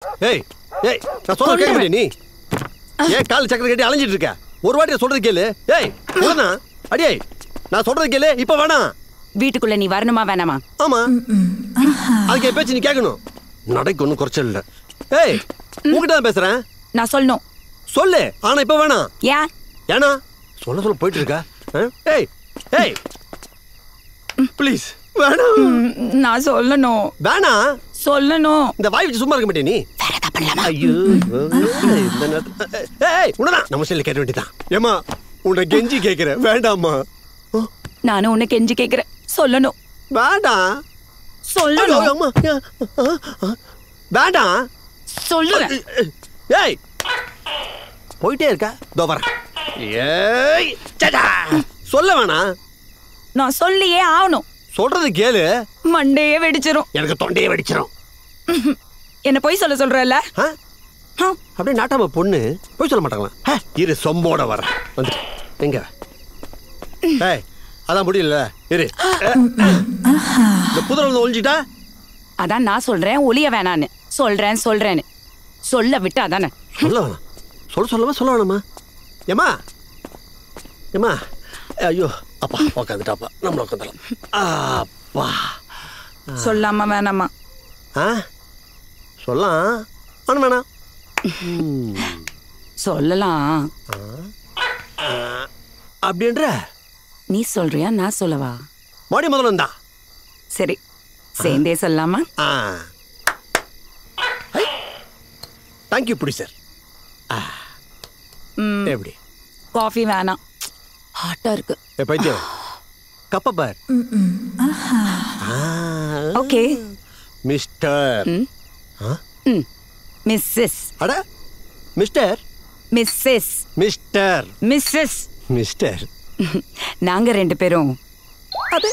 ஏய் ஏய் நான் சொல்றது கேட்க மாட்டே நீ ஏன் கால் சக்கர கட்டி அலைஞ்சிட்டு இருக்க ஒரு வாட்டி சொல்றது கேளு ஏய் போனா அடியே நான் சொல்றது கேளு இப்ப வேணாம் வீட்டுக்குள்ள நீ வரணுமா வேணாமா ஆமா அதுக்கு பேச்சு நீ கேட்கணும் நடைக்கு ஒன்றும் குறைச்சல் இல்லை ஏய் உங்ககிட்ட தான் பேசுறேன் நான் சொல்லணும் சொல்லு ஆனா இப்ப வேணாம் ஏன் ஏன்னா சொல்ல சொல்ல போயிட்டு இருக்கா ஏய் ஏய் ப்ளீஸ் வேணாம் நான் சொல்லணும் வேணாம் சொல்லணும் இந்த வாய் வச்சு சும்மா இருக்க மாட்டே நீ வேற ஏதாவது பண்ணலாமா ஐயோ இந்த நேரத்துல ஏய் உடனே நம்ம செல்ல கேட்க வேண்டியதான் ஏமா உன்னை கெஞ்சி கேட்கிறேன் வேண்டாமா நானும் உன்னை கெஞ்சி கேக்குறேன் சொல்லணும் வேண்டாம் சொல்லணும் வேண்டாம் சொல்லுவேன் ஏய் போயிட்டே இருக்கா இதோ வரேன் ஏய் சடா சொல்ல வேணாம் நான் சொல்லியே ஆகணும் சொல்றது கேளு மண்டையே வெடிச்சிரும் எனக்கு தொண்டையே வெடிச்சிரும் என்ன போய் சொல்றல அப்படியே நாட்டாம பொண்ணு போய் சொல்ல மாட்டாங்களா இரு சொம்போட வர வந்து எங்க ஏய் அதான் முடியல இரு இந்த புதர் வந்து ஒழிஞ்சிட்டா அதான் நான் சொல்றேன் ஒளிய வேணான்னு சொல்றேன்னு சொல்ல விட்டா தானே சொல்ல வேணாம் சொல்லவா சொல்ல வேணாமா ஏமா ஏமா ஐயோ அப்பா உக்காந்துட்டாப்பா நம்மள உட்காந்துலாம் அப்பா சொல்லாம வேணாமா சொல்லலாம் ஆனா வேணாம் சொல்லலாம் அப்படின்ற நீ சொல்றியா நான் சொல்லவா மாடி முதல்ல இருந்தா சரி சேர்ந்தே சொல்லாமா தேங்க்யூ புடி சார் எப்படி காஃபி வேணாம் ஹாட்டா இருக்கு பைத்தியம் கப்ப பார் ஓகே மிஸ்டர் மிஸ்ஸஸ் அட mister missus mister missus mister நாங்க ரெண்டு பேரும் அது